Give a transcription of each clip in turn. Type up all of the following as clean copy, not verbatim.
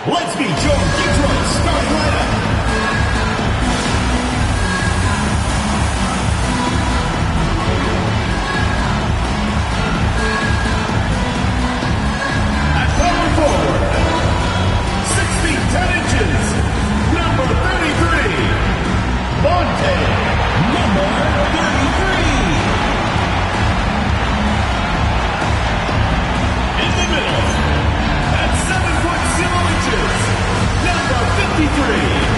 Let's meet your Detroit starting lineup. At power forward, 6 feet 10 inches, number 33, Monte, number 33. In the middle, at 7 foot 0 inches, number 53,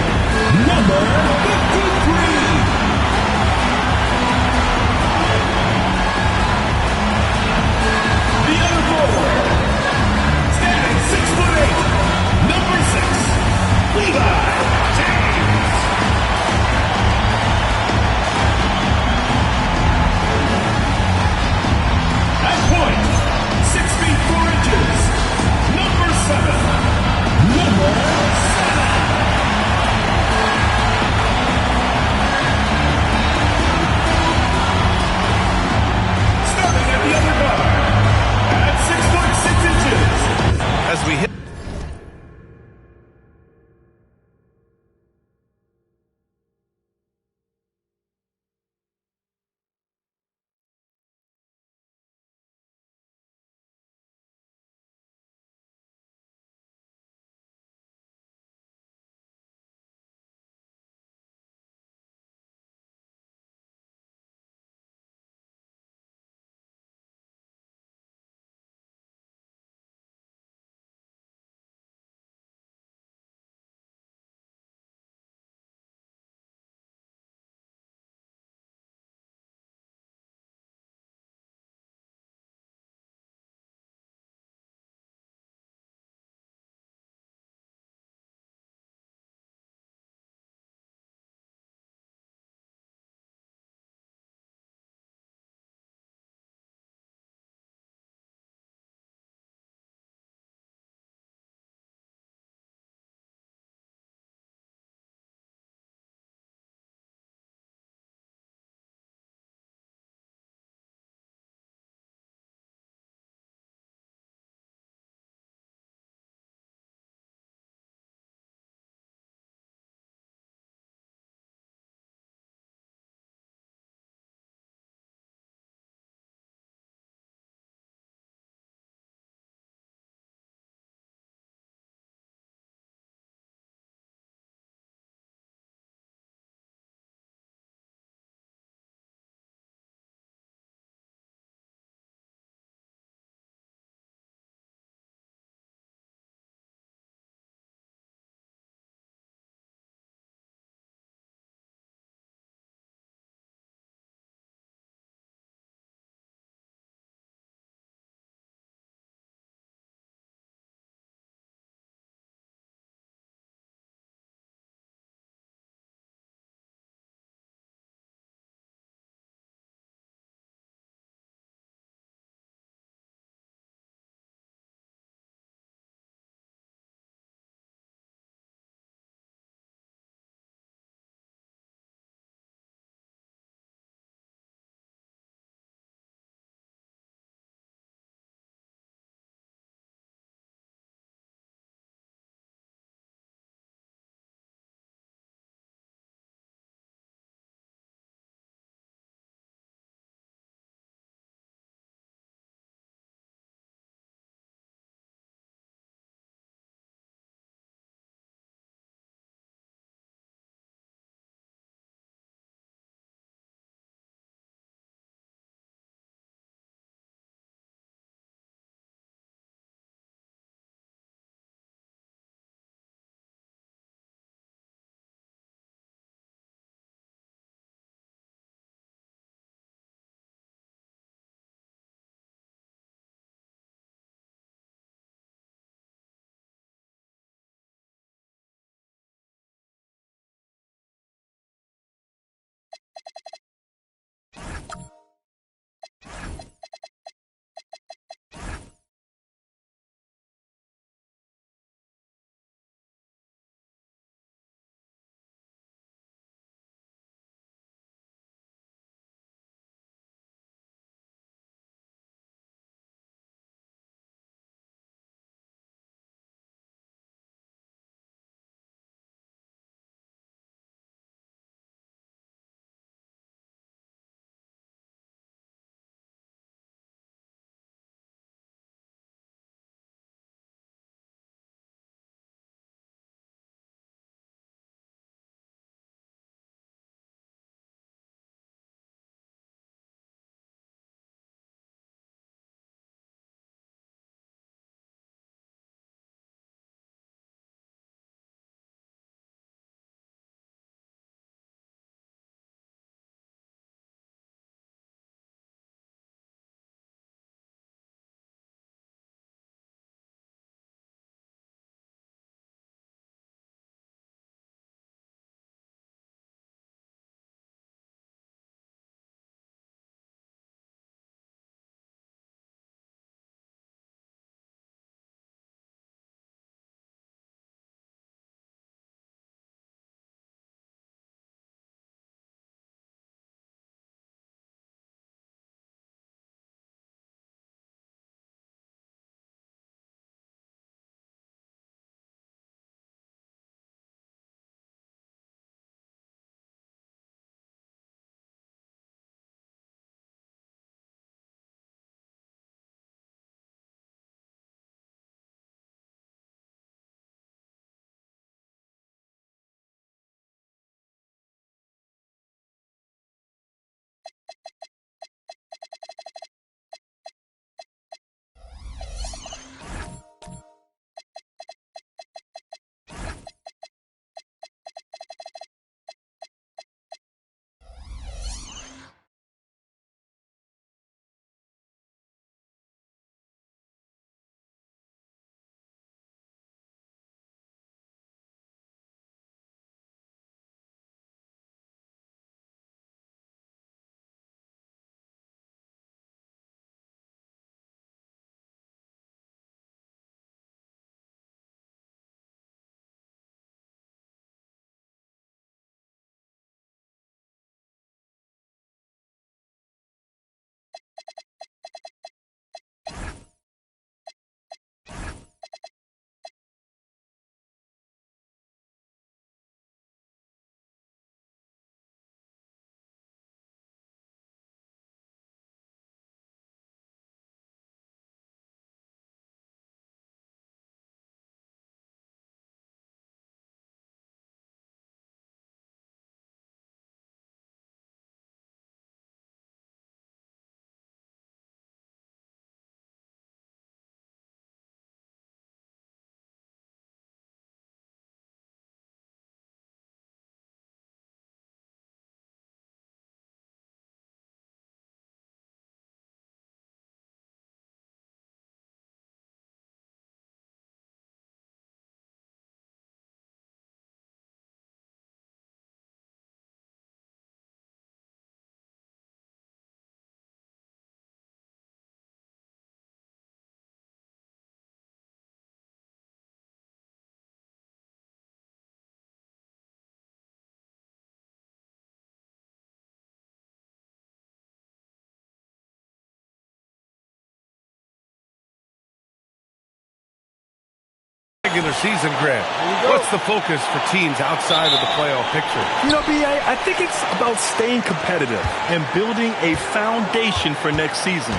regular season, Grant. What's the focus for teams outside of the playoff picture? You know, B.A., I think it's about staying competitive and building a foundation for next season.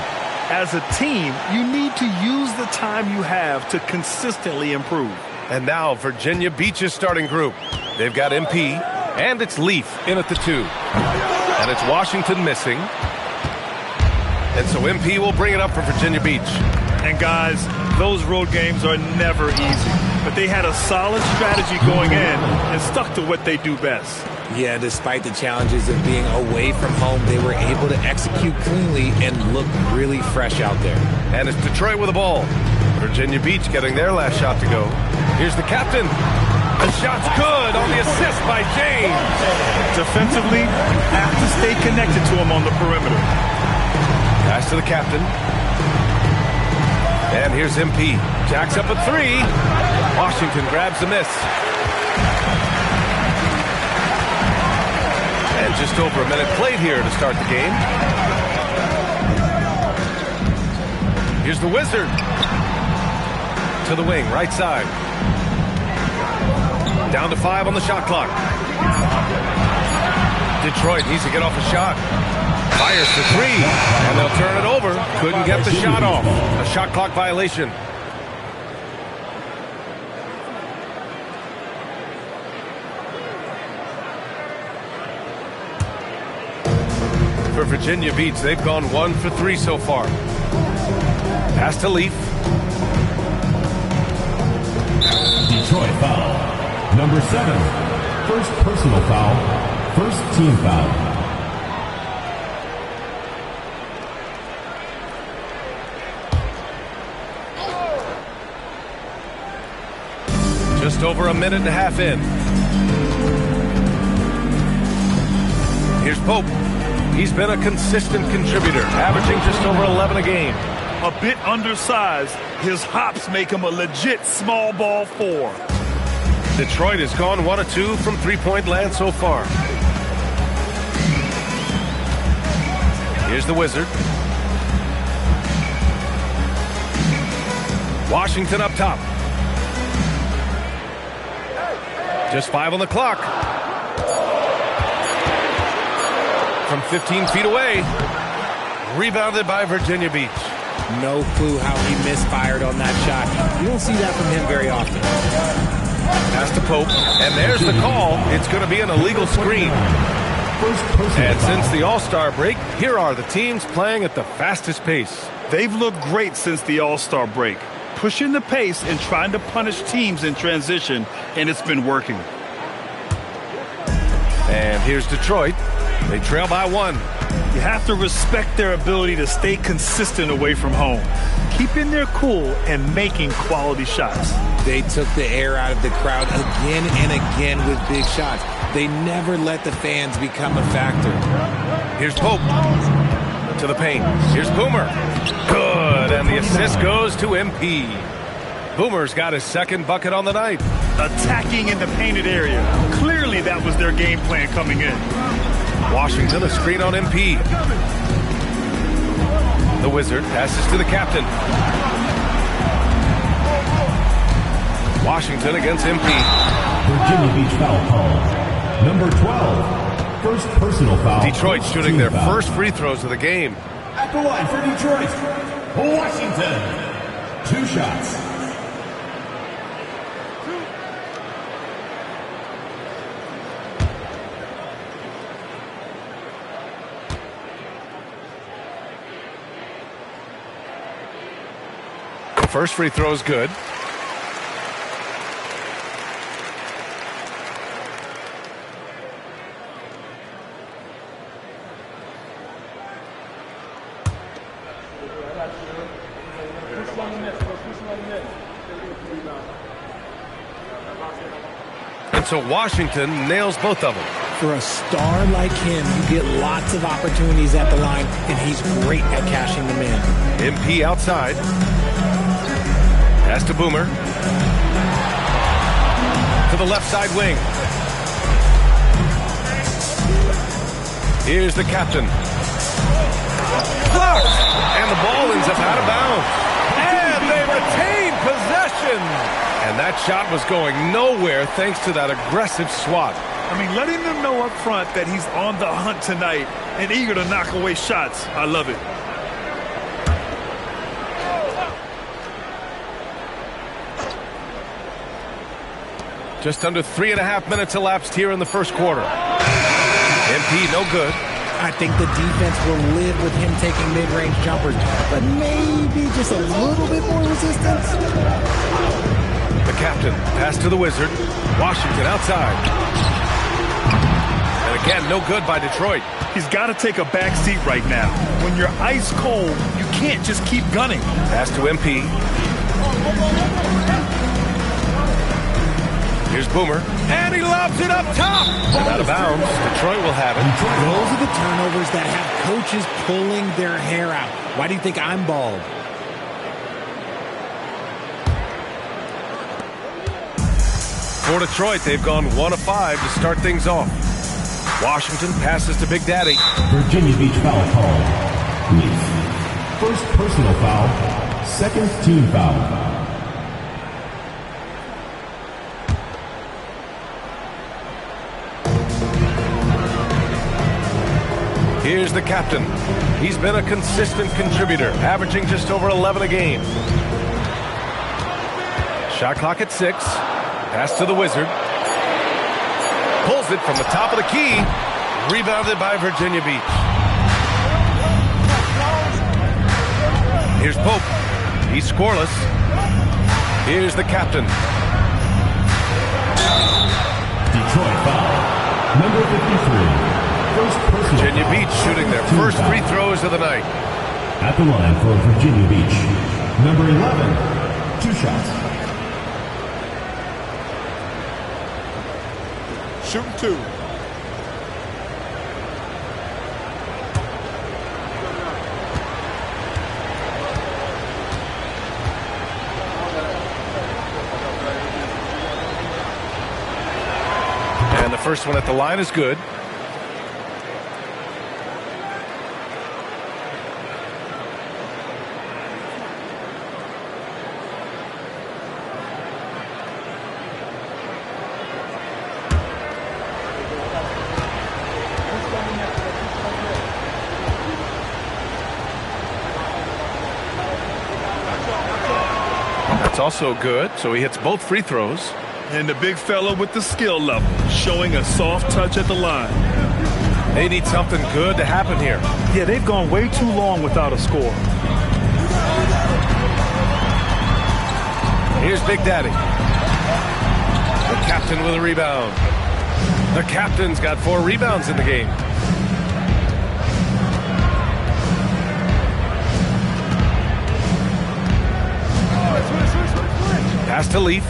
As a team, you need to use the time you have to consistently improve. And now Virginia Beach's starting group. They've got MP, and it's Leaf in at the 2. And it's Washington missing. And so MP will bring it up for Virginia Beach. And guys, those road games are never easy. But they had a solid strategy going in and stuck to what they do best. Yeah, despite the challenges of being away from home, they were able to execute cleanly and look really fresh out there. And it's Detroit with the ball. Virginia Beach getting their last shot to go. Here's the captain. The shot's good on the assist by James. Defensively, you have to stay connected to him on the perimeter. Pass to the captain. And here's MP. Jacks up a 3. Washington grabs the miss. And just over a minute played here to start the game. Here's the Wizard. To the wing, right side. Down to 5 on the shot clock. Detroit needs to get off a shot. Fires for 3, and they'll turn it over. Couldn't get the shot off. A shot clock violation. For Virginia Beach, they've gone 1 for 3 so far. Pass to Leaf. Detroit foul. Number 7. First personal foul. First team foul. Just over a minute and a half in. Here's Pope. He's been a consistent contributor, averaging just over 11 a game. A bit undersized, his hops make him a legit small ball 4. Detroit has gone 1 of 2 from three-point land so far. Here's the Wizard. Washington up top. Just 5 on the clock. From 15 feet away. Rebounded by Virginia Beach. No clue how he misfired on that shot. You don't see that from him very often. Pass to Pope. And there's the call. It's going to be an illegal screen. And since the All-Star break, here are the teams playing at the fastest pace. They've looked great since the All-Star break, pushing the pace and trying to punish teams in transition, and it's been working. And here's Detroit. They trail by 1. You have to respect their ability to stay consistent away from home, keeping their cool and making quality shots. They took the air out of the crowd again and again with big shots. They never let the fans become a factor. Here's Pope. To the paint. Here's Boomer. Good. And the assist goes to MP. Boomer's got his second bucket on the night. Attacking in the painted area. Clearly that was their game plan coming in. Washington, a screen on MP. The Wizard passes to the captain. Washington against MP. Virginia Beach foul call. Number 12. First personal foul. Detroit shooting their first free throws of the game. At the line for Detroit, Washington. 2 shots. First free throw is good. And so Washington nails both of them. For a star like him, you get lots of opportunities at the line, and he's great at cashing them in. MP outside. Pass to Boomer. To the left side wing. Here's the captain. Blocked! And the ball ends up out of bounds. And they retain possession. And that shot was going nowhere thanks to that aggressive swat. I mean, letting them know up front that he's on the hunt tonight and eager to knock away shots. I love it. Just under 3.5 minutes elapsed here in the first quarter. MP, no good. I think the defense will live with him taking mid-range jumpers, but maybe just a little bit more resistance. The captain, pass to the Wizard. Washington outside. And again, no good by Detroit. He's got to take a back seat right now. When you're ice cold, you can't just keep gunning. Pass to MP. Here's Boomer. And he lobs it up top. And out of bounds. Detroit will have it. Those are the turnovers that have coaches pulling their hair out. Why do you think I'm bald? For Detroit, they've gone 1 of 5 to start things off. Washington passes to Big Daddy. Virginia Beach foul call. Leaf. First personal foul. Second team foul. Here's the captain. He's been a consistent contributor, averaging just over 11 a game. Shot clock at 6. Pass to the Wizard. Pulls it from the top of the key. Rebounded by Virginia Beach. Here's Pope. He's scoreless. Here's the captain. Detroit foul. Number 53. Virginia Beach shooting their first free throws of the night. At the line for Virginia Beach, number 11, 2 shots. Shooting 2. And the first one at the line is good. That's also good, so he hits both free throws. And the big fella with the skill level, showing a soft touch at the line. They need something good to happen here. Yeah, they've gone way too long without a score. Here's Big Daddy. The captain with a rebound. The captain's got 4 rebounds in the game. Pass to Leaf.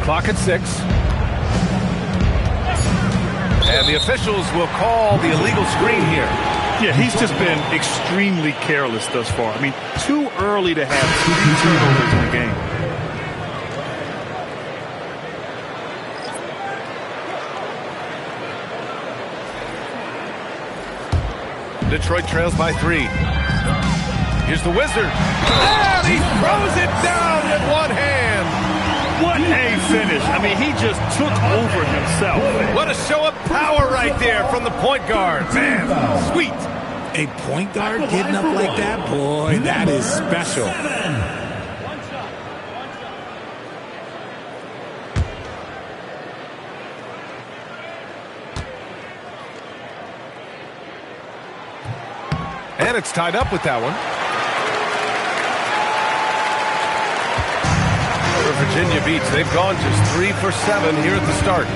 Clock at 6. And the officials will call the illegal screen here. Yeah, he's just been extremely careless thus far. I mean, too early to have 3 turnovers in the game. Detroit trails by 3. Here's the Wizard. And he throws it down with one hand. What a finish. I mean, he just took over himself. What a show of power right there from the point guard. Man, sweet. A point guard getting up like that? Boy, that is special. And it's tied up with that one. For Virginia Beach, they've gone just 3 for 7 here at the start.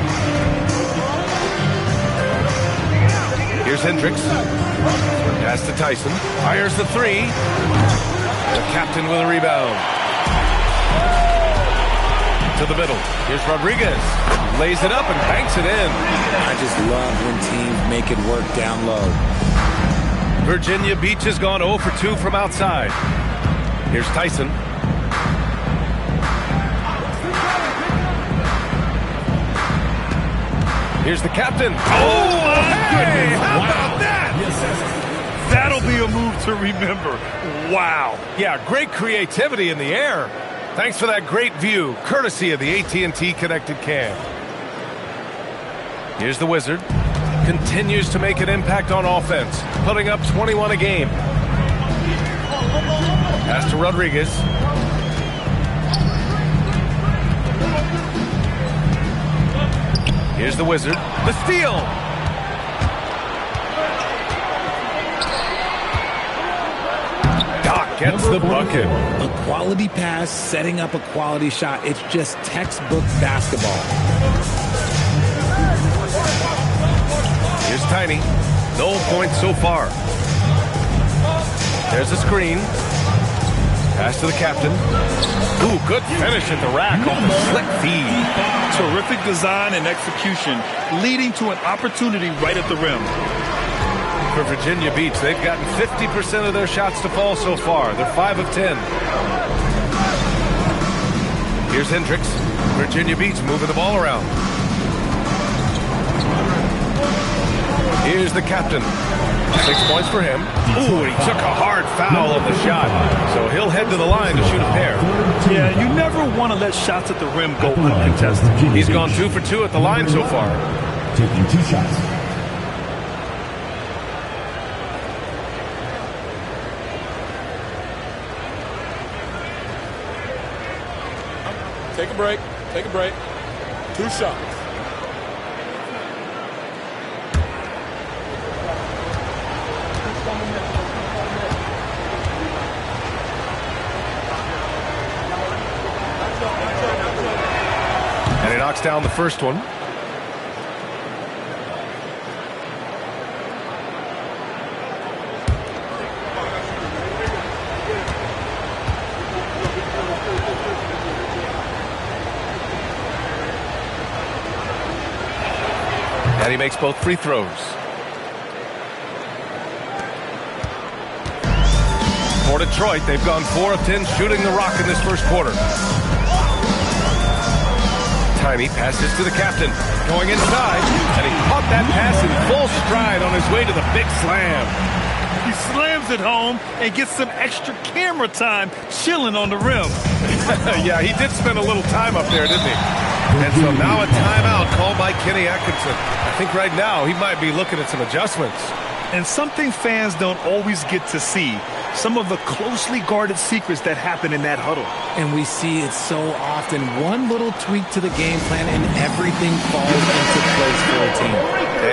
Here's Hendricks. Pass to Tyson. Fires the 3. The captain with a rebound. To the middle. Here's Rodriguez. Lays it up and banks it in. I just love when teams make it work down low. Virginia Beach has gone 0 for 2 from outside. Here's Tyson. Here's the captain. Oh, my goodness. How about that? That'll be a move to remember. Wow. Yeah, great creativity in the air. Thanks for that great view, courtesy of the AT&T Connected Cam. Here's the Wizard. Continues to make an impact on offense, putting up 21 a game. Pass to Rodriguez. Here's the Wizard. The steal. Doc gets the bucket. A quality pass, setting up a quality shot. It's just textbook basketball. Here's Tiny. No points so far. There's a screen. Pass to the captain. Ooh, good finish at the rack on the slick feed. Terrific design and execution, leading to an opportunity right at the rim. For Virginia Beach, they've gotten 50% of their shots to fall so far. They're 5 of 10. Here's Hendricks. Virginia Beach moving the ball around. Here's the captain. 6 points for him. Ooh, he took a hard foul on the shot. So he'll head to the line to shoot a pair. Yeah, you never want to let shots at the rim go uncontested. He's gone 2 for 2 at the line so far. Taking 2 shots. Take a break. Take a break. 2 shots. And he knocks down the first one. And he makes both free throws. For Detroit, they've gone 4 of 10 shooting the rock in this first quarter. Tiny passes to the captain. Going inside, and he caught that pass in full stride on his way to the big slam. He slams it home and gets some extra camera time chilling on the rim. Yeah, he did spend a little time up there, didn't he? And so now a timeout called by Kenny Atkinson. I think right now he might be looking at some adjustments. And something fans don't always get to see, some of the closely guarded secrets that happen in that huddle. And we see it so often. One little tweak to the game plan and everything falls into place for a team.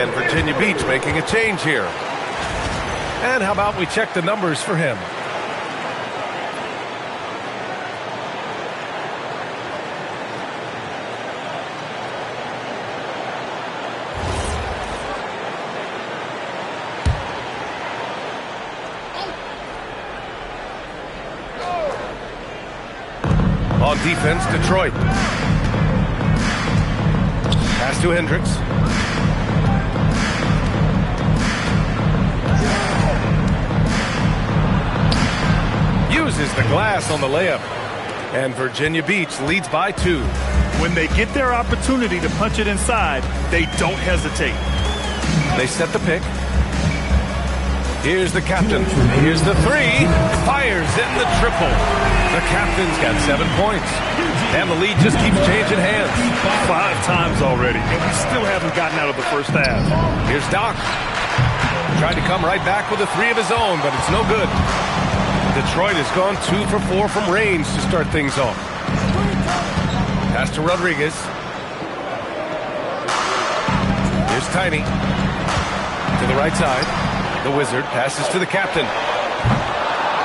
And Virginia Beach making a change here. And how about we check the numbers for him? On defense, Detroit. Pass to Hendricks. Uses the glass on the layup. And Virginia Beach leads by 2. When they get their opportunity to punch it inside, they don't hesitate. They set the pick. Here's the captain. Here's the 3. Fires in the triple. The captain's got 7 points. And the lead just keeps changing hands. 5 times already, and we still haven't gotten out of the first half. Here's Doc. Tried to come right back with a 3 of his own, but it's no good. Detroit has gone 2 for 4 from range to start things off. Pass to Rodriguez. Here's Tiny. To the right side. The Wizard passes to the captain.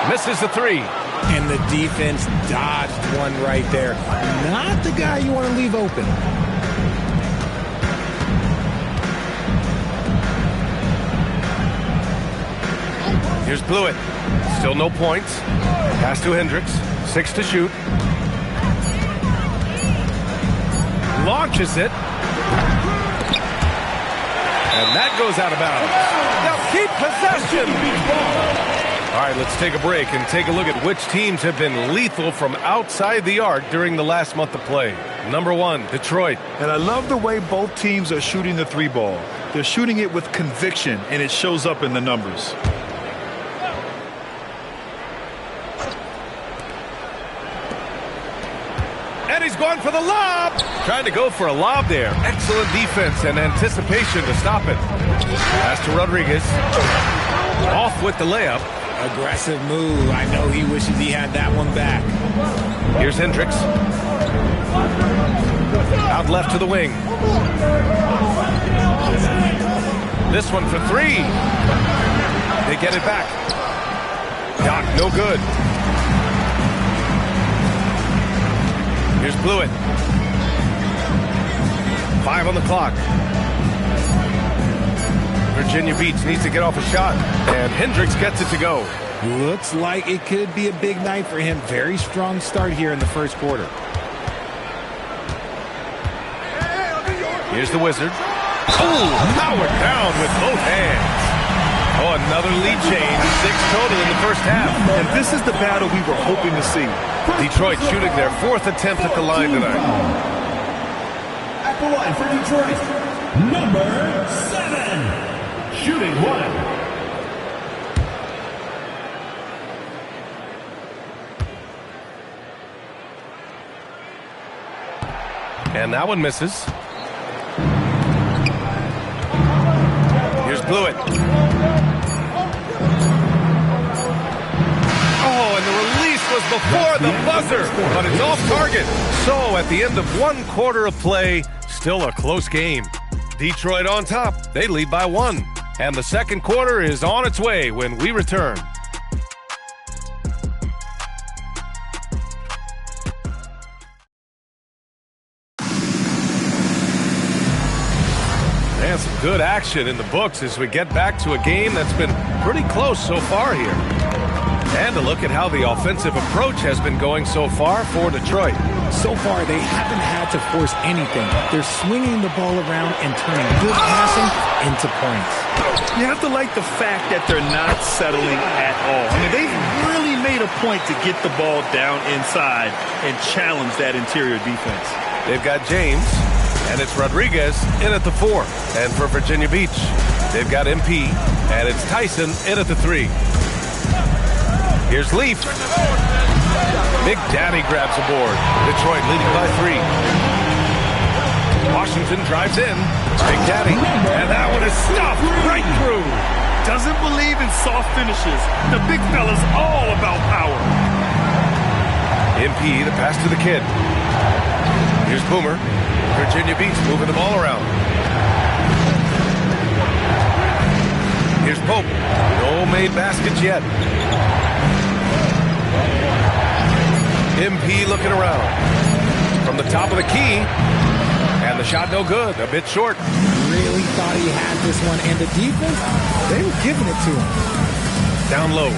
Misses the 3. And the defense dodged one right there. Not the guy you want to leave open. Here's Blewett. Still no points. Pass to Hendricks. 6 to shoot. Launches it. And that goes out of bounds. Now keep possession. All right, let's take a break and take a look at which teams have been lethal from outside the arc during the last month of play. Number 1, Detroit. And I love the way both teams are shooting the 3 ball. They're shooting it with conviction, and it shows up in the numbers. going for the lob. Trying to go for a lob there. Excellent defense and anticipation to stop it. Pass to Rodriguez. Off with the layup. Aggressive move. I know he wishes he had that one back. Here's Hendricks. Out left to the wing. This one for three. They get it back. Doc, no good. Here's Blewett. 5 on the clock. Virginia Beach needs to get off a shot, and Hendricks gets it to go. Looks like it could be a big night for him. Very strong start here in the first quarter. Here's the Wizard. Oh, powered down with both hands. Oh, another lead change. 6 total in the first half. And this is the battle we were hoping to see. Detroit shooting their 4th attempt at the line tonight. At the line for Detroit, number 7. Shooting 1. And that one misses. Here's Blewett. Oh, and the release was before the buzzer, but it's off target. So at the end of 1 quarter of play, still a close game. Detroit on top. They lead by 1. And the second quarter is on its way when we return. And some good action in the books as we get back to a game that's been pretty close so far here. And a look at how the offensive approach has been going so far for Detroit. So far, they haven't had to force anything. They're swinging the ball around and turning good passing into points. You have to like the fact that they're not settling at all. I mean, they've really made a point to get the ball down inside and challenge that interior defense. They've got James, and it's Rodriguez in at the 4. And for Virginia Beach, they've got MP, and it's Tyson in at the 3. Here's Leaf. Big Daddy grabs a board. Detroit leading by 3. Washington drives in. Big Daddy. And that one is stuffed right through. Doesn't believe in soft finishes. The big fella's all about power. MP, the pass to the kid. Here's Boomer. Virginia Beach moving the ball around. Here's Pope. No made baskets yet. MP looking around. From the top of the key. And the shot no good. A bit short. Really thought he had this one. And the defense, they were giving it to him. Down low.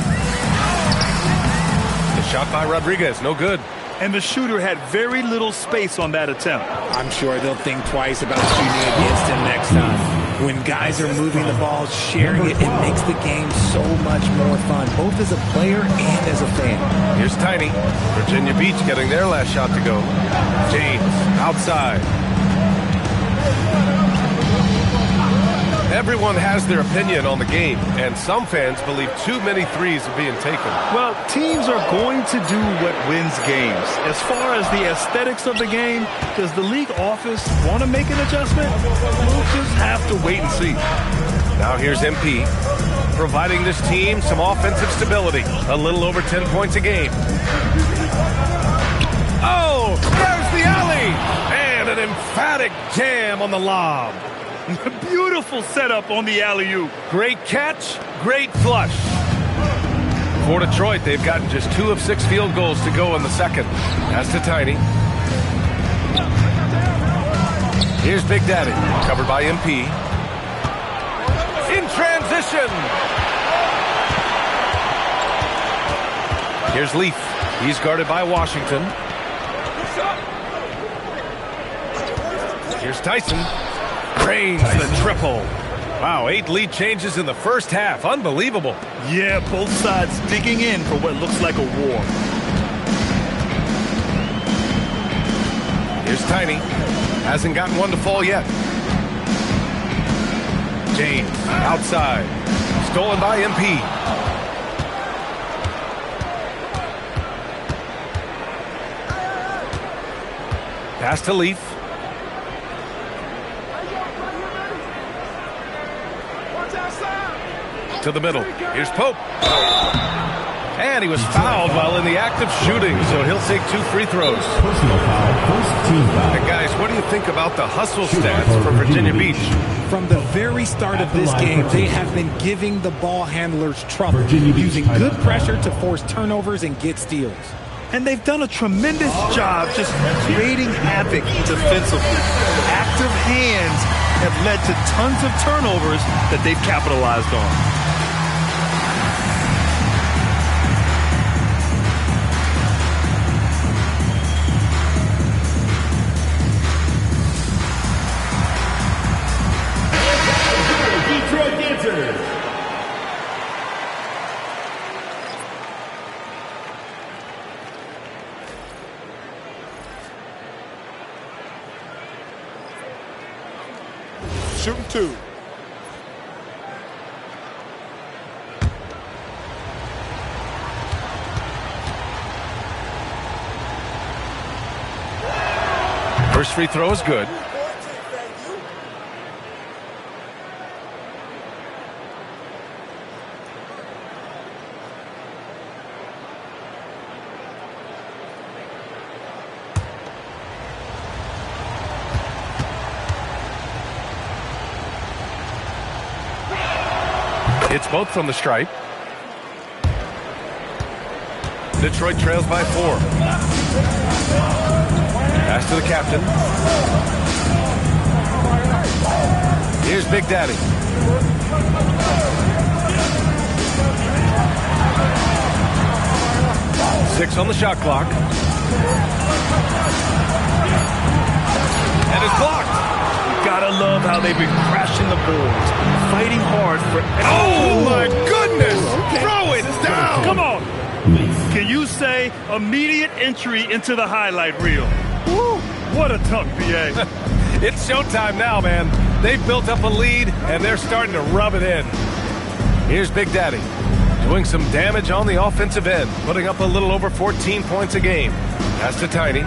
The shot by Rodriguez. No good. And the shooter had very little space on that attempt. I'm sure they'll think twice about shooting against him next time. When guys are moving the ball, sharing it, it makes the game so much more fun, both as a player and as a fan. Here's Tiny. Virginia Beach getting their last shot to go. James, outside. Everyone has their opinion on the game, and some fans believe too many threes are being taken. Well, teams are going to do what wins games. As far as the aesthetics of the game, does the league office want to make an adjustment? We'll just have to wait and see. Now here's MP, providing this team some offensive stability. A little over 10 points a game. Oh, there's the alley! And an emphatic jam on the lob. Beautiful setup on the alley-oop. Great catch, great flush. For Detroit, they've gotten just 2 of 6 field goals to go in the second. Pass to Tiny. Here's Big Daddy, covered by MP. In transition. Here's Leaf. He's guarded by Washington. Here's Tyson. Drains the triple. Wow, 8 lead changes in the first half. Unbelievable. Yeah, both sides digging in for what looks like a war. Here's Tiny. Hasn't gotten one to fall yet. James, outside. Stolen by MP. Pass to Leaf. To the middle. Here's Pope. And he was fouled while in the act of shooting, so he'll take 2 free throws. Personal foul, first team foul. And guys, what do you think about the hustle stats for Virginia Beach? From the very start of this game, they have been giving the ball handlers trouble, using good pressure to force turnovers and get steals. And they've done a tremendous job just creating havoc defensively. Active hands have led to tons of turnovers that they've capitalized on. Shooting 2. First free throw is good. It's both from the stripe. Detroit trails by 4. Pass to the captain. Here's Big Daddy. Six on the shot clock. And it's blocked. Gotta love how they've been crashing the boards, fighting hard for... Oh, my goodness! Throw it down! Come on! Can you say immediate entry into the highlight reel? Woo, what a tough BA. It's showtime now, man. They've built up a lead, and they're starting to rub it in. Here's Big Daddy, doing some damage on the offensive end, putting up a little over 14 points a game. Pass to Tiny.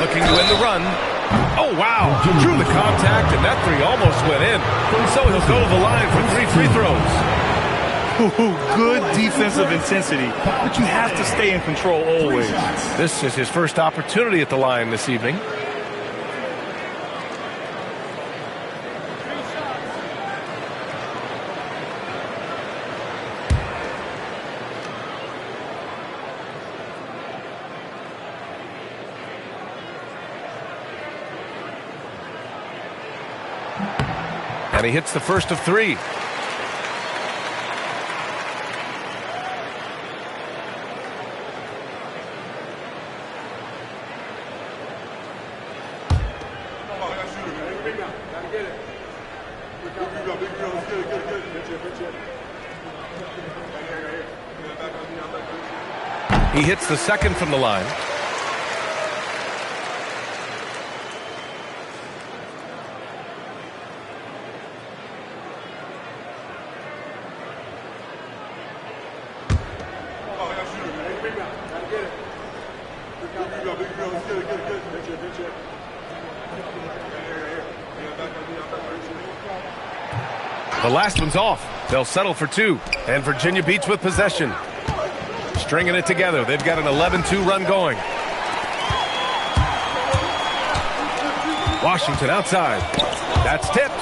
Looking to end the run. Oh, wow. Drew the contact, and that three almost went in. So he'll go to the line for 3 free throws. Good defensive intensity, but you have to stay in control always. This is his first opportunity at the line this evening. And he hits the first of 3. He hits the second from the line. The last one's off. They'll settle for 2. And Virginia Beach with possession. Stringing it together. They've got an 11-2 run going. Washington outside. That's tipped.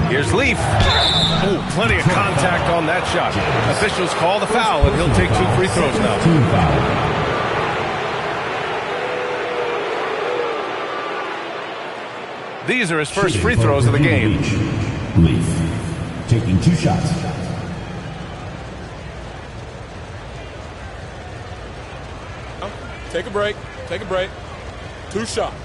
Here's Leaf. Oh, plenty of contact on that shot. Officials call the foul, and he'll take 2 free throws now. These are his first free throws of the game. Leaf taking 2 shots. Take a break. Take a break. 2 shots.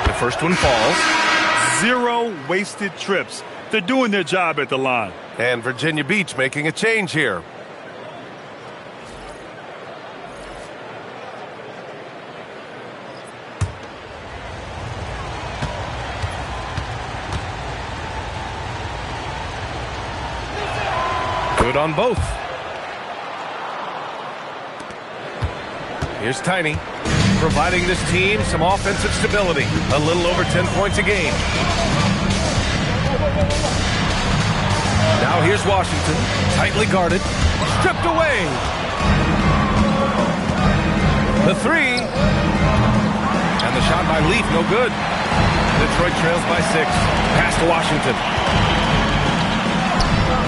The first one falls. 0 wasted trips. They're doing their job at the line. And Virginia Beach making a change here. Good on both. Here's Tiny, providing this team some offensive stability. A little over 10 points a game. Now here's Washington, tightly guarded, stripped away. The three. And the shot by Leaf, no good. Detroit trails by 6. Pass to Washington.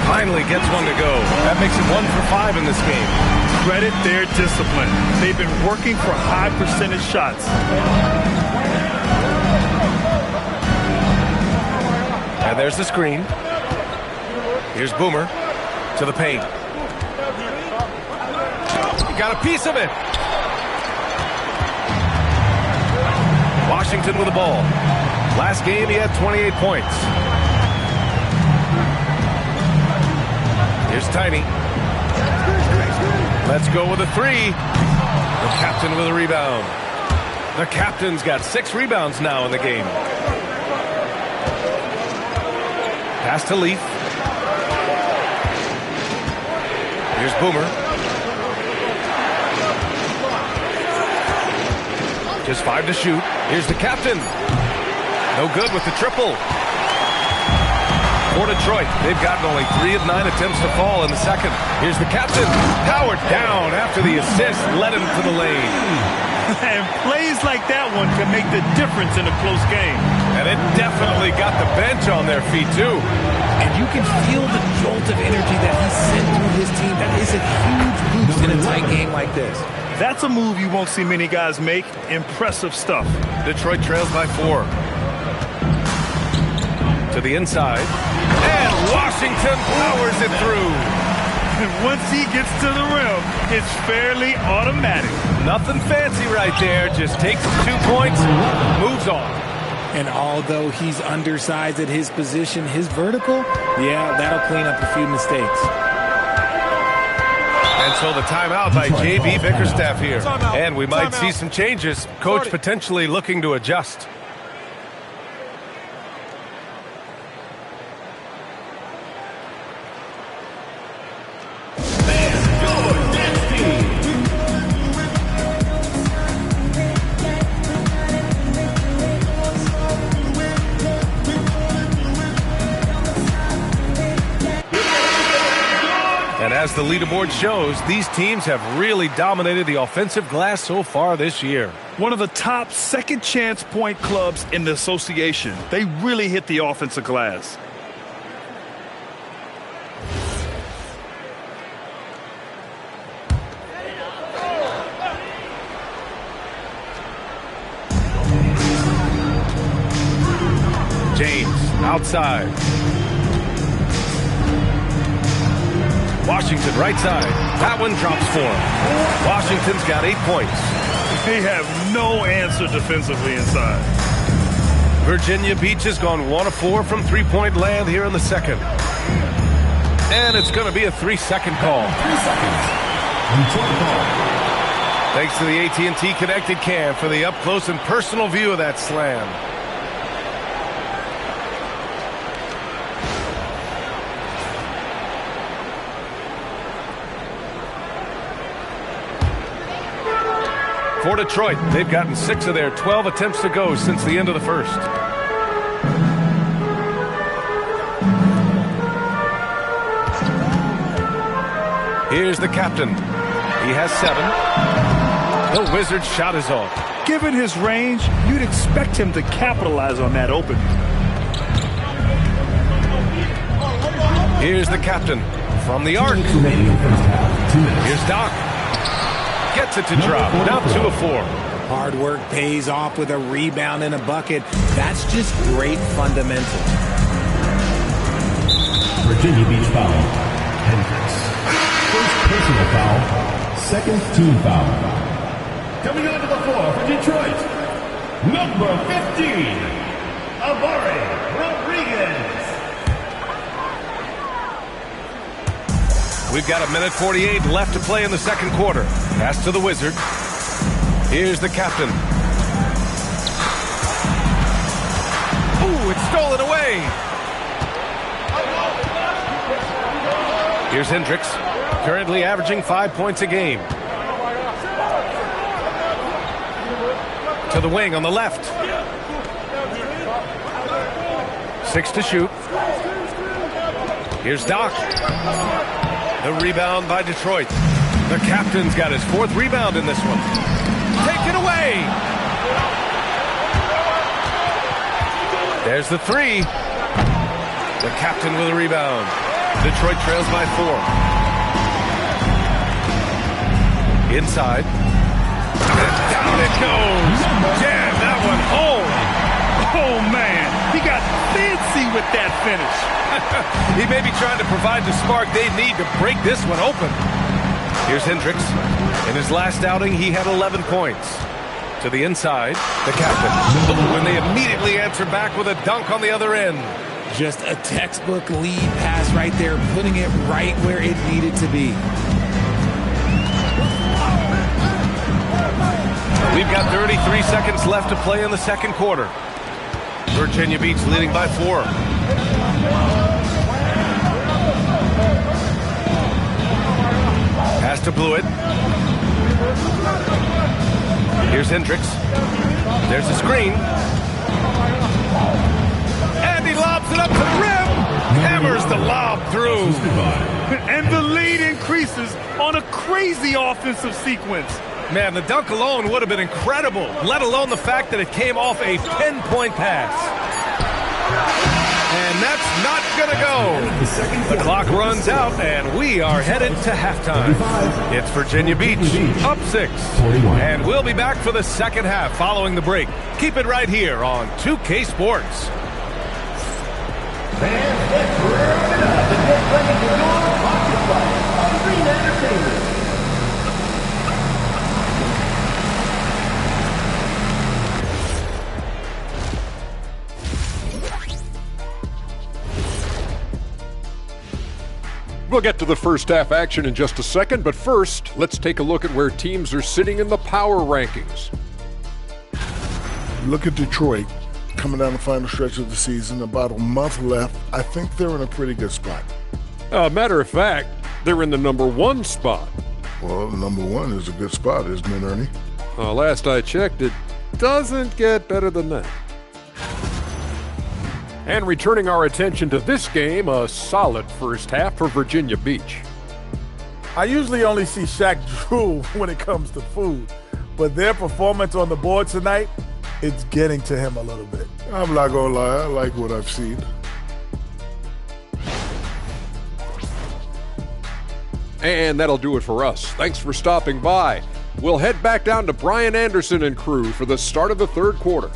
Finally gets one to go. That makes it 1 for 5 in this game. Credit their discipline. They've been working for high percentage shots. And there's the screen. Here's Boomer to the paint. He got a piece of it. Washington with the ball. Last game he had 28 points. Here's Tiny. Let's go with a 3. The captain with a rebound. The captain's got 6 rebounds now in the game. Pass to Leaf. Here's Boomer. Just 5 to shoot. Here's the captain. No good with the triple. For Detroit, they've gotten only 3 of 9 attempts to fall in the second. Here's the captain. Powered down after the assist led him to the lane. And plays like that one can make the difference in a close game. And it definitely got the bench on their feet, too. And you can feel the jolt of energy that he sent through his team. That is a huge boost in a tight game like this. That's a move you won't see many guys make. Impressive stuff. Detroit trails by 4. To the inside. And Washington powers it through. And once he gets to the rim, it's fairly automatic. Nothing fancy right there. Just takes 2 points, moves on. And although he's undersized at his position, his vertical, yeah, that'll clean up a few mistakes. And so the timeout by J.B. Bickerstaff here. And we might see some changes. Coach potentially looking to adjust. As the leaderboard shows, these teams have really dominated the offensive glass so far this year. One of the top second chance point clubs in the association. They really hit the offensive glass. James outside. Washington right side. That one drops for him. Washington's got 8 points. They have no answer defensively inside. Virginia Beach has gone 1 of 4 from three-point land here in the second. And it's going to be a 3-second call. 3 seconds. Detroit ball. Thanks to the AT&T Connected Cam for the up-close and personal view of that slam. For Detroit, they've gotten 6 of their 12 attempts to go since the end of the first. Here's the captain. He has 7. The Wizards' shot is off. Given his range, you'd expect him to capitalize on that opening. Here's the captain from the arc. Here's Doc. Gets it to drop. Now 2 of 4. Hard work pays off with a rebound and a bucket. That's just great fundamentals. Virginia Beach foul. Hendricks. First personal foul. Second team foul. Coming onto the floor for Detroit, number 15, Amari Rodriguez. We've got 1:48 left to play in the second quarter. Pass to the Wizard. Here's the captain. Ooh, it's stolen away. Here's Hendricks, currently averaging 5 points a game. To the wing on the left. 6 to shoot. Here's Doc. The rebound by Detroit. The captain's got his 4th rebound in this one. Take it away. There's the 3. The captain with a rebound. Detroit trails by 4. Inside. And down it goes. Jam that one home. Oh, man. He got fancy with that finish. He may be trying to provide the spark they need to break this one open. Here's Hendricks. In his last outing, he had 11 points. To the inside, the captain. When they immediately answer back with a dunk on the other end. Just a textbook lead pass right there, putting it right where it needed to be. We've got 33 seconds left to play in the second quarter. Virginia Beach leading by 4. Pass to Blewett. Here's Hendricks. There's a screen. And he lobs it up to the rim. Hammers the lob through. And the lead increases on a crazy offensive sequence. Man, the dunk alone would have been incredible, let alone the fact that it came off a 10-point pass. And that's not going to go. The clock runs out, and we are headed to halftime. It's Virginia Beach, up 6. And we'll be back for the second half following the break. Keep it right here on 2K Sports. Fans, get ready to get ready for your pocket Green Entertainment. We'll get to the first half action in just a second, but first, let's take a look at where teams are sitting in the power rankings. Look at Detroit coming down the final stretch of the season, about a month left. I think they're in a pretty good spot. Matter of fact, they're in the number 1 spot. Well, number 1 is a good spot, isn't it, Ernie? Last I checked, it doesn't get better than that. And returning our attention to this game, a solid first half for Virginia Beach. I usually only see Shaq drool when it comes to food, but their performance on the board tonight, it's getting to him a little bit. I'm not going to lie, I like what I've seen. And that'll do it for us. Thanks for stopping by. We'll head back down to Brian Anderson and crew for the start of the third quarter.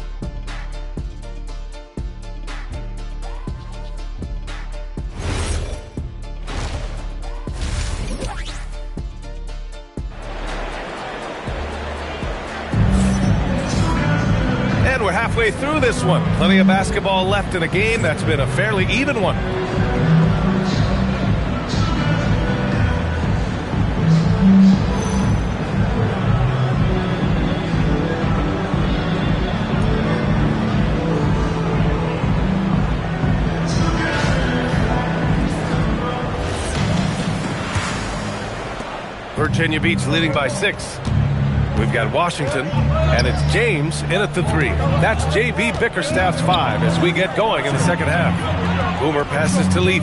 We're halfway through this one. Plenty of basketball left in a game that's been a fairly even one. Virginia Beach leading by 6. We've got Washington, and it's James in at the 3. That's J.B. Bickerstaff's 5 as we get going in the second half. Boomer passes to Leaf.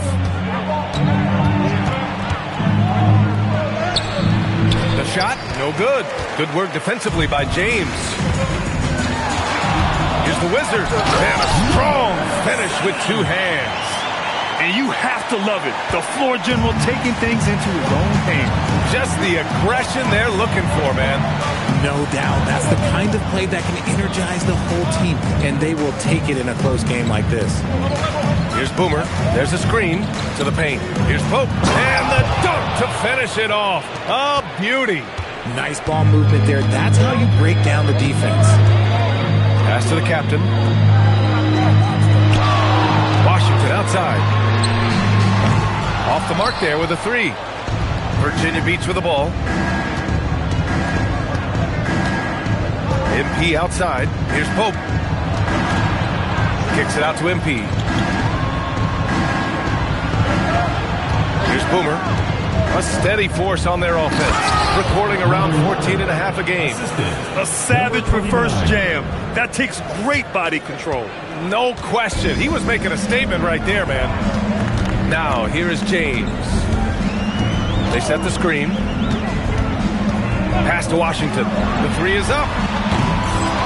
The shot, no good. Good work defensively by James. Here's the Wizards, and a strong finish with 2 hands. And you have to love it. The floor general taking things into his own hands. Just the aggression they're looking for, man. No doubt. That's the kind of play that can energize the whole team, and they will take it in a close game like this. Here's Boomer. There's a screen to the paint. Here's Pope. And the dunk to finish it off. A beauty. Nice ball movement there. That's how you break down the defense. Pass to the captain. Washington outside. Off the mark there with a 3. Virginia Beach with the ball. MP outside. Here's Pope. Kicks it out to MP. Here's Boomer. A steady force on their offense, recording around 14.5 a game. A savage reverse jam. That takes great body control. No question. He was making a statement right there, man. Now, here is James. They set the screen. Pass to Washington. The three is up.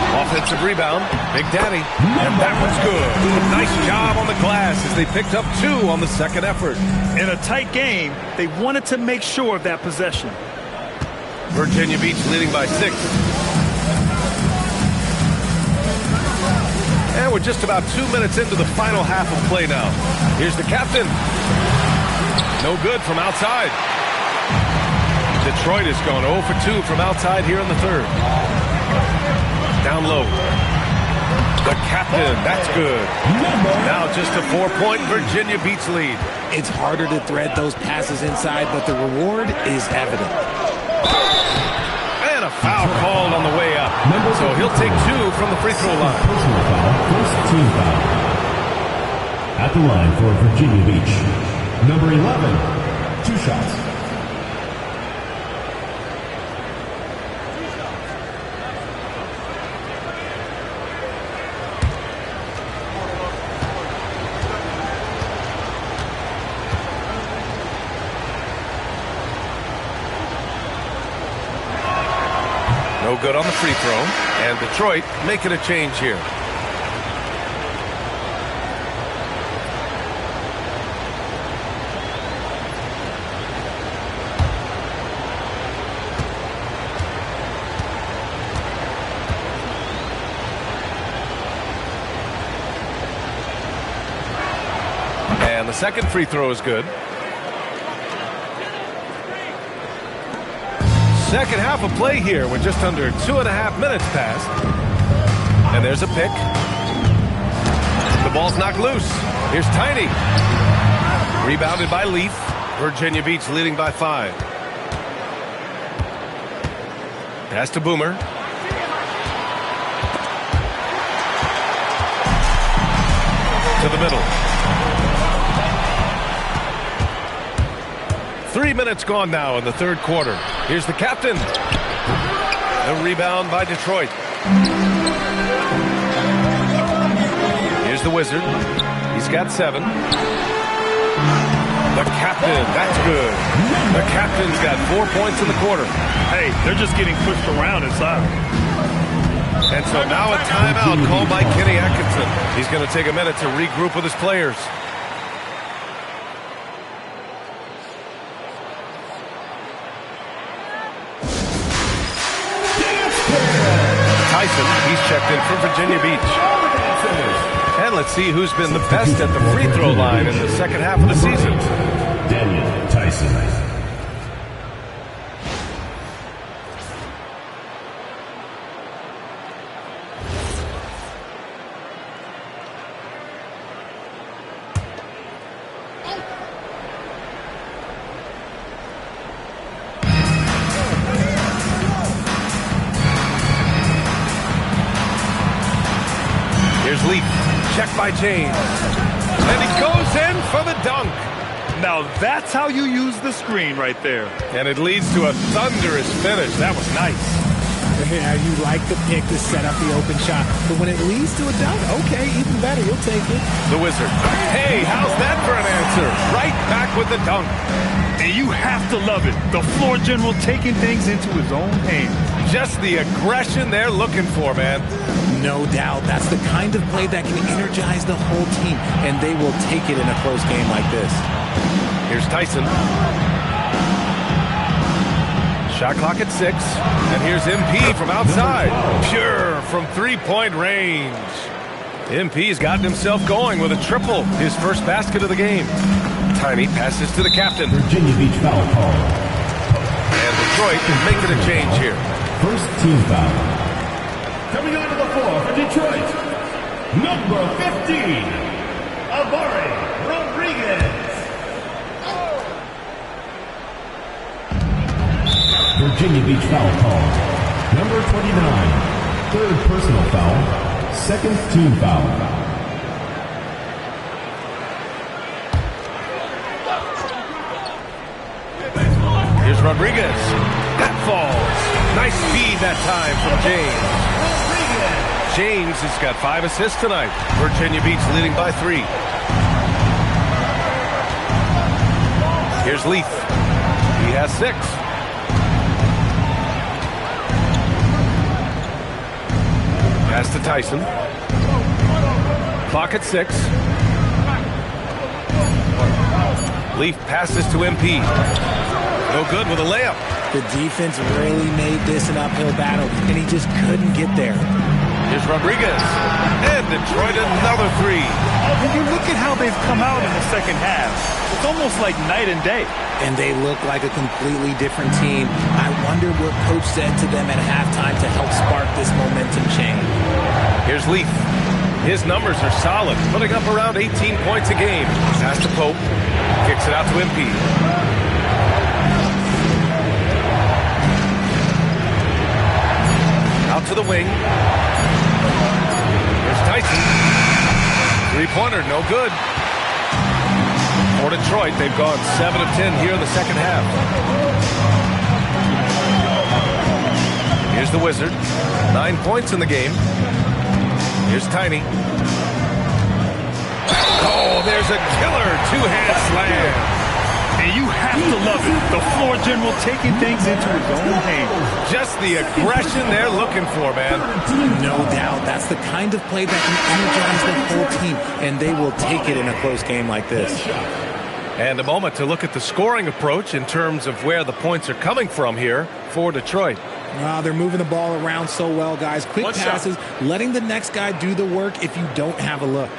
Offensive rebound. Big Daddy. And that one's good. Nice job on the glass as they picked up 2 on the second effort. In a tight game, they wanted to make sure of that possession. Virginia Beach leading by 6. And we're just about 2 minutes into the final half of play now. Here's the captain. No good from outside. Detroit has gone 0 for 2 from outside here in the third. Down low. The captain, that's good. Now just a 4-point Virginia Beach lead. It's harder to thread those passes inside, but the reward is evident. And a foul called on the way up. So he'll take 2 from the free throw line. Personal foul, first team foul. At the line for Virginia Beach. Number 11, 2 shots. No good on the free throw. And Detroit making a change here. And the second free throw is good. Second half of play here with just under 2.5 minutes passed. And there's a pick. The ball's knocked loose. Here's Tiny. Rebounded by Leaf. Virginia Beach leading by 5. Pass to Boomer. To the middle. 3 minutes gone now in the third quarter. Here's the captain. The rebound by Detroit. Here's the Wizard. He's got 7. The captain, that's good. The captain's got 4 points in the quarter. Hey, they're just getting pushed around inside. And so now a timeout called by Kenny Atkinson. He's going to take a minute to regroup with his players. Tyson, he's checked in for Virginia Beach. And let's see who's been the best at the free throw line in the second half of the season. Daniel Tyson. Here's Leaf, checked by James. And he goes in for the dunk. Now that's how you use the screen right there. And it leads to a thunderous finish. That was nice. Yeah, you like the pick to set up the open shot. But when it leads to a dunk, okay, even better, you'll take it. The Wizard. Hey, how's that for an answer? Right back with the dunk. And you have to love it. The floor general taking things into his own hands. Just the aggression they're looking for, man. No doubt. That's the kind of play that can energize the whole team, and they will take it in a close game like this. Here's Tyson. Shot clock at 6. And here's MP from outside. Pure from three-point range. MP's gotten himself going with a triple. His first basket of the game. Tiny passes to the captain. Virginia Beach foul call. And Detroit is making a change here. First team foul. Coming onto the floor for Detroit, number 15, Amari Rodriguez. Virginia Beach foul call. Number 29, third personal foul, second team foul. Here's Rodriguez. That falls. Nice speed that time from James. James has got 5 assists tonight. Virginia Beach leading by 3. Here's Leaf. He has 6. Pass to Tyson. Clock at 6. Leaf passes to MP. No good with a layup. The defense really made this an uphill battle, and he just couldn't get there. Here's Rodriguez. And Detroit another 3. When you look at how they've come out in the second half, it's almost like night and day. And they look like a completely different team. I wonder what Coach said to them at halftime to help spark this momentum change. Here's Leaf. His numbers are solid, putting up around 18 points a game. Pass to Pope. Kicks it out to MP. Out to the wing. Here's Tyson. Three-pointer, no good. For Detroit, they've gone 7 of 10 here in the second half. Here's the Wizard. 9 points in the game. Here's Tiny. Oh, there's a killer two-hand slam. And you have to love it. The floor general taking things into his own hands. Just the aggression they're looking for, man. No doubt. That's the kind of play that can energize the whole team, and they will take it in a close game like this. And a moment to look at the scoring approach in terms of where the points are coming from here for Detroit. They're moving the ball around so well, guys. Quick passes, letting the next guy do the work if you don't have a look.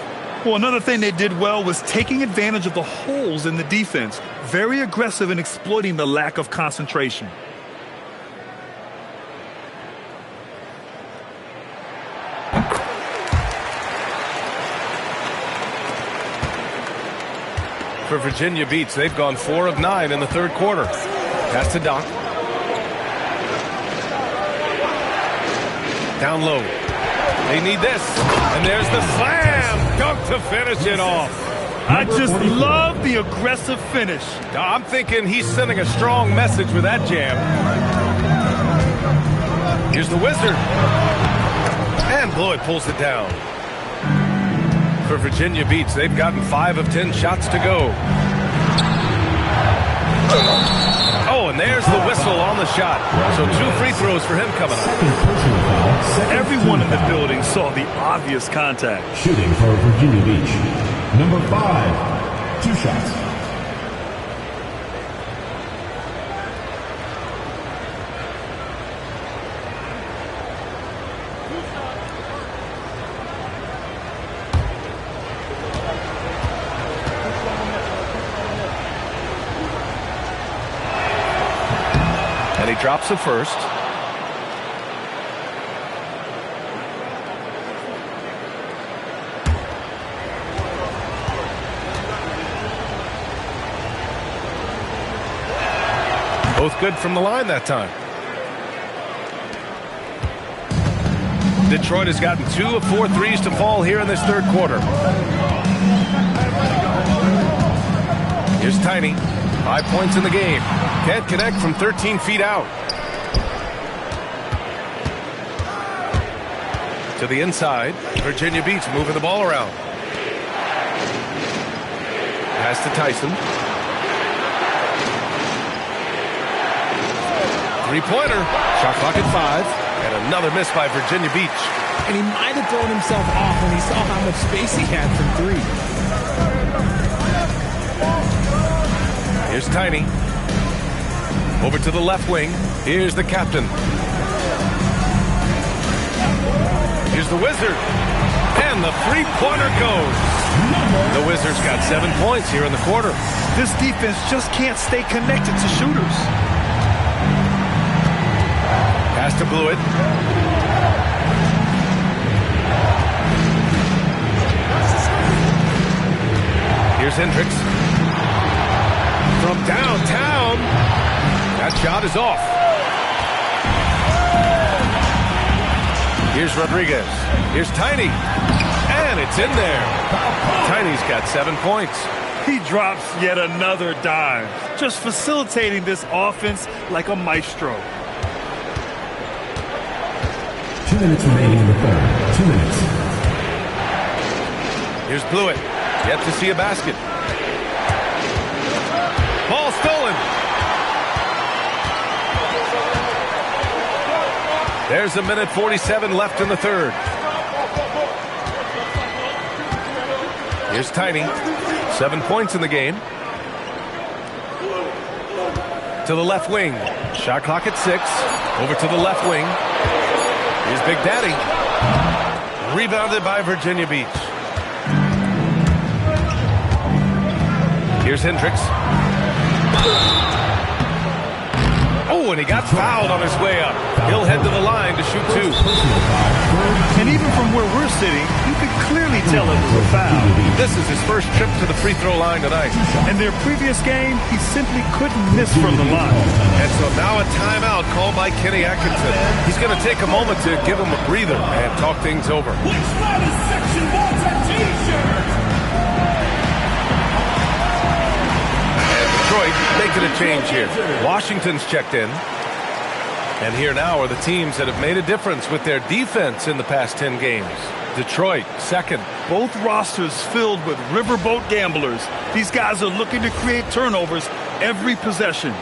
Well, another thing they did well was taking advantage of the holes in the defense. Very aggressive in exploiting the lack of concentration. For Virginia Beach, they've gone 4 of 9 in the third quarter. Pass to Doc. Down low. They need this. And there's the slam. Dunk to finish it off. I just love the aggressive finish. I'm thinking he's sending a strong message with that jam. Here's the Wizard. And Blewett pulls it down. For Virginia Beach, they've gotten 5 of 10 shots to go. Oh, and there's the whistle on the shot. So 2 free throws for him coming up. Everyone in the building saw the obvious contact. Shooting for Virginia Beach. Number 5, 2 shots. And he drops the first. Both good from the line that time. Detroit has gotten 2 of 4 threes to fall here in this third quarter. Here's Tiny. 5 points in the game. Can't connect from 13 feet out. To the inside. Virginia Beach moving the ball around. Pass to Tyson. Three-pointer. Shot clock at 5. And another miss by Virginia Beach. And he might have thrown himself off when he saw how much space he had from 3. Here's Tiny. Over to the left wing. Here's the captain. Here's the Wizard. And the three-pointer goes. The Wizards got 7 points here in the quarter. This defense just can't stay connected to shooters. Pass to Blewett. Here's Hendricks. From downtown. That shot is off. Here's Rodriguez. Here's Tiny. And it's in there. Tiny's got 7 points. He drops yet another dime, just facilitating this offense like a maestro. 2 minutes remaining in the third. 2 minutes. Here's Blewett. Yet to see a basket. Ball stolen. There's a minute 47 left in the third. Here's Tiny. 7 points in the game. To the left wing. Shot clock at 6. Over to the left wing. Here's Big Daddy. Rebounded by Virginia Beach. Here's Hendricks. Oh, and he got fouled on his way up. He'll head to the line to shoot 2. And even from where we're sitting, you could clearly tell it was a foul. This is his first trip to the free throw line tonight. In their previous game, he simply couldn't miss from the line. And so now a timeout called by Kenny Atkinson. He's going to take a moment to give him a breather and talk things over. Which lattice section wants a t-shirt? Detroit making a change here. Washington's checked in. And here now are the teams that have made a difference with their defense in the past 10 games. Detroit, second. Both rosters filled with riverboat gamblers. These guys are looking to create turnovers every possession.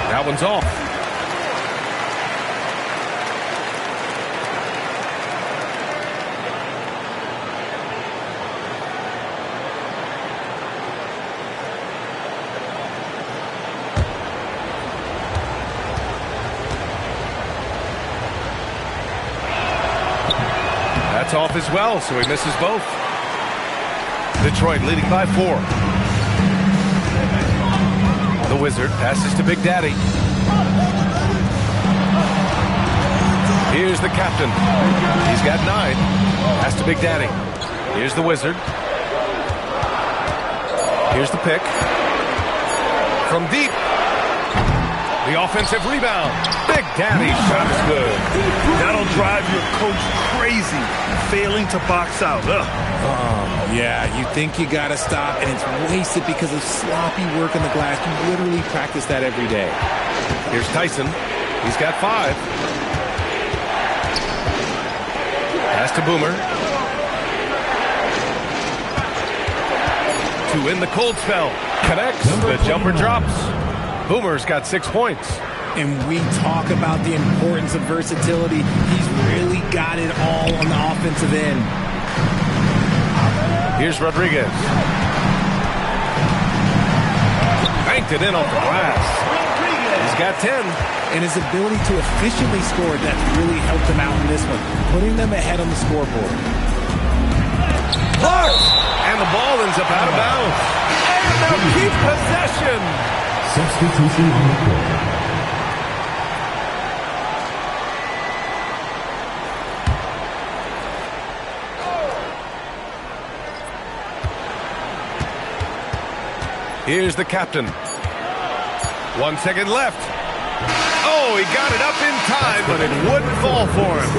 That one's off. That's off as well, so he misses both. Detroit leading by 4. The Wizard passes to Big Daddy. Here's the captain. He's got 9. Pass to Big Daddy. Here's the Wizard. Here's the pick. From deep. The offensive rebound. Big Daddy's shot is good. That'll drive your coach crazy, failing to box out. Yeah, you think you got to stop, and it's wasted because of sloppy work in the glass. You literally practice that every day. Here's Tyson. He's got 5. Pass to Boomer. To in the cold spell. Connects. The jumper drops. Boomer's got 6 points. And we talk about the importance of versatility. He's really got it all on the offensive end. Here's Rodriguez. Banked it in off the glass. He's got 10. And his ability to efficiently score, that's really helped him out in this one, putting them ahead on the scoreboard. Blocked! And the ball ends up out of bounds. And they'll keep possession. Substitution on the court. Here's the captain. 1 second left. Oh, he got it up in time, but it wouldn't fall for him.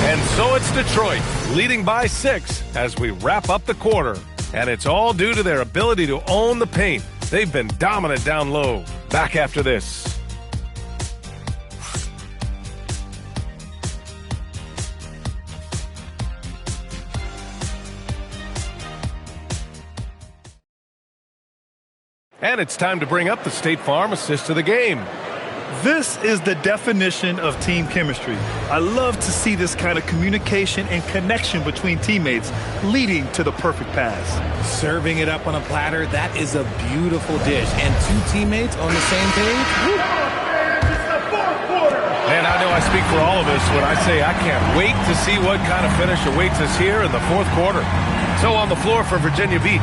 And so it's Detroit, leading by 6 as we wrap up the quarter. And it's all due to their ability to own the paint. They've been dominant down low. Back after this. And it's time to bring up the State Farm assist of the game. This is the definition of team chemistry. I love to see this kind of communication and connection between teammates leading to the perfect pass. Serving it up on a platter, that is a beautiful dish. And 2 teammates on the same page. Man, I know I speak for all of us when I say I can't wait to see what kind of finish awaits us here in the 4th quarter. So on the floor for Virginia Beach,